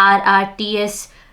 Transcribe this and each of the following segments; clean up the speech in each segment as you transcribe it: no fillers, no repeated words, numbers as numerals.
RRTS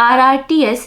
RRTS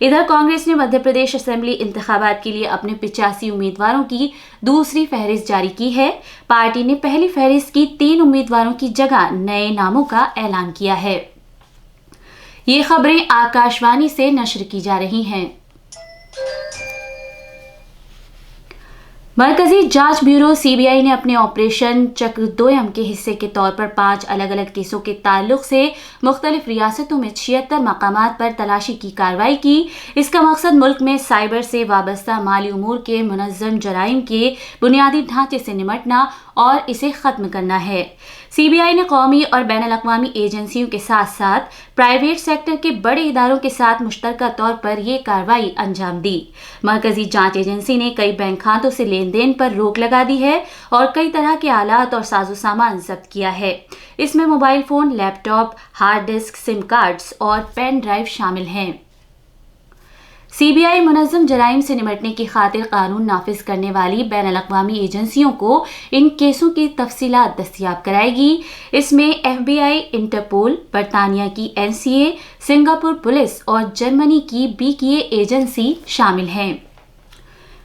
ادھر کانگریس نے Madhya Pradesh assembly انتخابات کے لیے اپنے 85 امیدواروں کی دوسری فہرست جاری کی ہے۔ پارٹی نے پہلی فہرست کی 3 امیدواروں کی جگہ نئے ناموں کا اعلان کیا ہے۔ یہ خبریں آکاشوانی سے نشر کی جا رہی ہیں۔ مرکزی جانچ بیورو CBI نے اپنے آپریشن چکر دویم کے حصے کے طور پر 5 الگ الگ کیسوں کے تعلق سے مختلف ریاستوں میں 76 مقامات پر تلاشی کی کارروائی کی۔ اس کا مقصد ملک میں سائبر سے وابستہ مالی امور کے منظم جرائم کے بنیادی ڈھانچے سے نمٹنا اور اسے ختم کرنا ہے۔ CBI نے قومی اور بین الاقوامی ایجنسیوں کے ساتھ ساتھ پرائیویٹ سیکٹر کے بڑے اداروں کے ساتھ مشترکہ طور پر یہ کارروائی انجام دی۔ مرکزی جانچ ایجنسی نے کئی بینک کھاتوں سے لین دین پر روک لگا دی ہے اور کئی طرح کے آلات اور ساز و سامان ضبط کیا ہے۔ اس میں موبائل فون، لیپ ٹاپ، ہارڈ ڈسک، سم کارڈز اور پین ڈرائیو شامل ہیں۔ CBI منظم جرائم سے نمٹنے کی خاطر قانون نافذ کرنے والی بین الاقوامی ایجنسیوں کو ان کیسوں کی تفصیلات دستیاب کرائے گی۔ اس میں FBI، انٹرپول، برطانیہ کی NCA، سنگاپور پولیس اور جرمنی کی BKA ایجنسی شامل ہیں۔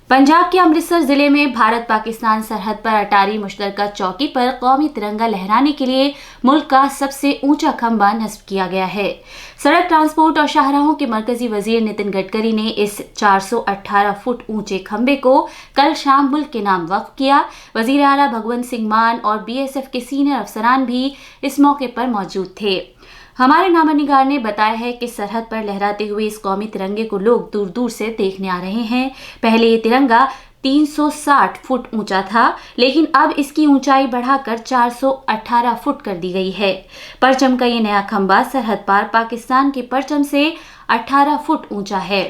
پنجاب کے امرتسر ضلع میں بھارت پاکستان سرحد پر اٹاری مشترکہ چوکی پر قومی ترنگا لہرانے کے لیے ملک کا سب سے اونچا کھمبا نصب کیا گیا ہے۔ سڑک ٹرانسپورٹ اور شاہراہوں کے مرکزی وزیر نتن گڈکری نے اس 418 فٹ اونچے کھمبے کو کل شام ملک کے نام وقف کیا۔ وزیر اعلیٰ بھگونت سنگھ مان اور BSF کے سینئر افسران بھی اس موقع پر موجود تھے۔ ہمارے نامہ نگار نے بتایا ہے کہ سرحد پر لہراتے ہوئے اس قومی ترنگے کو لوگ دور دور سے دیکھنے آ رہے ہیں۔ پہلے یہ ترنگا 360 فٹ اونچا تھا، لیکن اب اس کی اونچائی بڑھا کر 418 فٹ کر دی گئی ہے۔ پرچم کا یہ نیا کھمبا سرحد پار پاکستان کے پرچم سے 18 فٹ اونچا ہے۔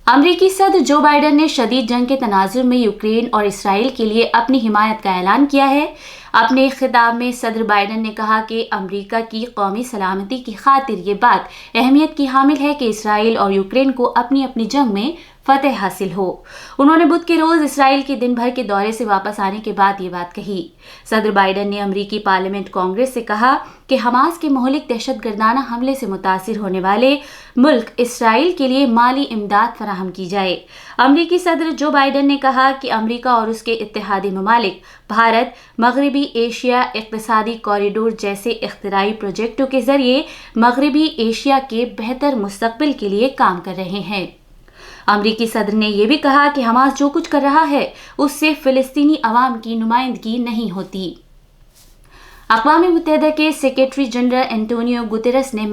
امریکی صدر جو بائیڈن نے شدید جنگ کے تناظر میں یوکرین اور اسرائیل کے لیے اپنی حمایت کا اعلان کیا ہے۔ اپنے خطاب میں صدر بائیڈن نے کہا کہ امریکہ کی قومی سلامتی کی خاطر یہ بات اہمیت کی حامل ہے کہ اسرائیل اور یوکرین کو اپنی اپنی جنگ میں فتح حاصل ہو۔ انہوں نے بدھ کے روز اسرائیل کے دن بھر کے دورے سے واپس آنے کے بعد یہ بات کہی۔ صدر بائیڈن نے امریکی پارلیمنٹ کانگریس سے کہا کہ حماس کے مہلک دہشت گردانہ حملے سے متاثر ہونے والے ملک اسرائیل کے لیے مالی امداد فراہم کی جائے۔ امریکی صدر جو بائیڈن نے کہا کہ امریکہ اور اس کے اتحادی ممالک بھارت مغربی ایشیا اقتصادی کوریڈور جیسے اختراعی پروجیکٹوں کے ذریعے مغربی ایشیا کے بہتر مستقبل کے لیے کام کر رہے ہیں۔ امریکی صدر نے یہ بھی کہا کہ حماس جو کچھ کر رہا ہے اس سے فلسطینی عوام کی نمائندگی نہیں ہوتی۔ اقوام متحدہ کے سیکریٹری جنرل انٹونیو گوتریس نے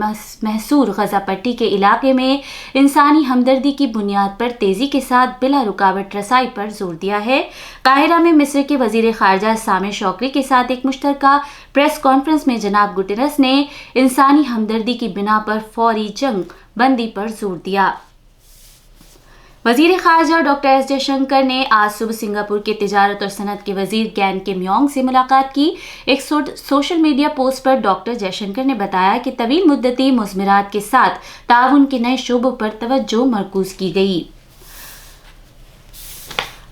محصور غزہ پٹی کے علاقے میں انسانی ہمدردی کی بنیاد پر تیزی کے ساتھ بلا رکاوٹ رسائی پر زور دیا ہے۔ قاہرہ میں مصر کے وزیر خارجہ سامح شوقی کے ساتھ ایک مشترکہ پریس کانفرنس میں جناب گوتریس نے انسانی ہمدردی کی بنا پر فوری جنگ بندی پر زور دیا۔ وزیر خارجہ ڈاکٹر ایس جے شنکر نے آج صبح سنگاپور کے تجارت اور صنعت کے وزیر گین کیم یونگ سے ملاقات کی۔ ایک سوشل میڈیا پوسٹ پر ڈاکٹر جے شنکر نے بتایا کہ طویل مدتی مضمرات کے ساتھ تعاون کے نئے شعبوں پر توجہ مرکوز کی گئی۔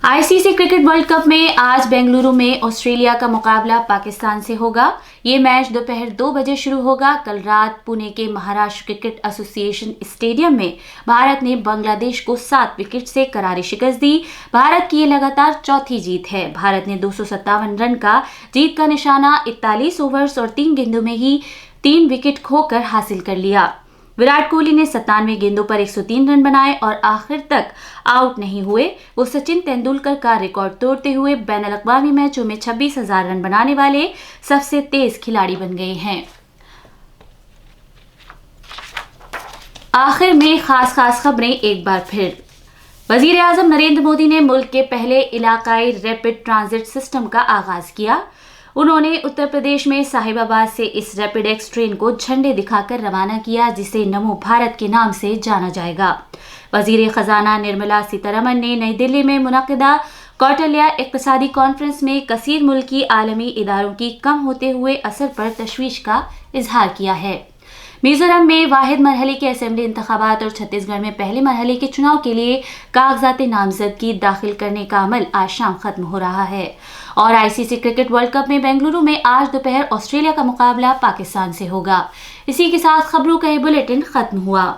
ICC کرکٹ ورلڈ کپ میں آج بنگلورو میں آسٹریلیا کا مقابلہ پاکستان سے ہوگا۔ یہ میچ دوپہر 2 بجے شروع ہوگا۔ کل رات پونے کے مہاراشٹر کرکٹ ایسوسی ایشن اسٹیڈیم میں بھارت نے بنگلہ دیش کو 7 وکٹ سے کراری شکست دی۔ بھارت کی یہ لگاتار چوتھی جیت ہے۔ بھارت نے 257 رن کا جیت کا نشانہ 41 اوورز اور 3 گیندوں میں ہی 3 وکٹ کھو کر حاصل کر لیا۔ وراٹ کوہلی نے 97 گیندوں پر 103 رن بنائے اور آخر تک آؤٹ نہیں ہوئے۔ وہ سچن تندولکر کا ریکارڈ توڑتے ہوئے بین الاقوامی میچوں میں 26,000 رن بنانے والے سب سے تیز کھلاڑی بن گئے ہیں۔ آخر میں خاص خبریں ایک بار پھر۔ وزیر اعظم نریندر مودی نے ملک کے پہلے علاقائی ریپڈ ٹرانزٹ سسٹم کا آغاز کیا۔ انہوں نے اتر پردیش میں صاحب آباد سے اس ریپڈ ایکس ٹرین کو جھنڈے دکھا کر روانہ کیا، جسے نمو بھارت کے نام سے جانا جائے گا۔ وزیر خزانہ نرملا سیتارمن نے نئی دلی میں منعقدہ کوٹلیا اقتصادی کانفرنس میں کثیر ملکی عالمی اداروں کی کم ہوتے ہوئے اثر پر تشویش کا اظہار کیا ہے۔ میزورم میں واحد مرحلے کے اسمبلی انتخابات اور چھتیس گڑھ میں پہلے مرحلے کے چناؤ کے لیے کاغذات نامزدگی داخل کرنے کا عمل آج شام ختم ہو رہا ہے۔ اور ICC کرکٹ ورلڈ کپ میں بنگلورو میں آج دوپہر آسٹریلیا کا مقابلہ پاکستان سے ہوگا۔ اسی کے ساتھ خبروں کا یہ بلیٹن ختم ہوا۔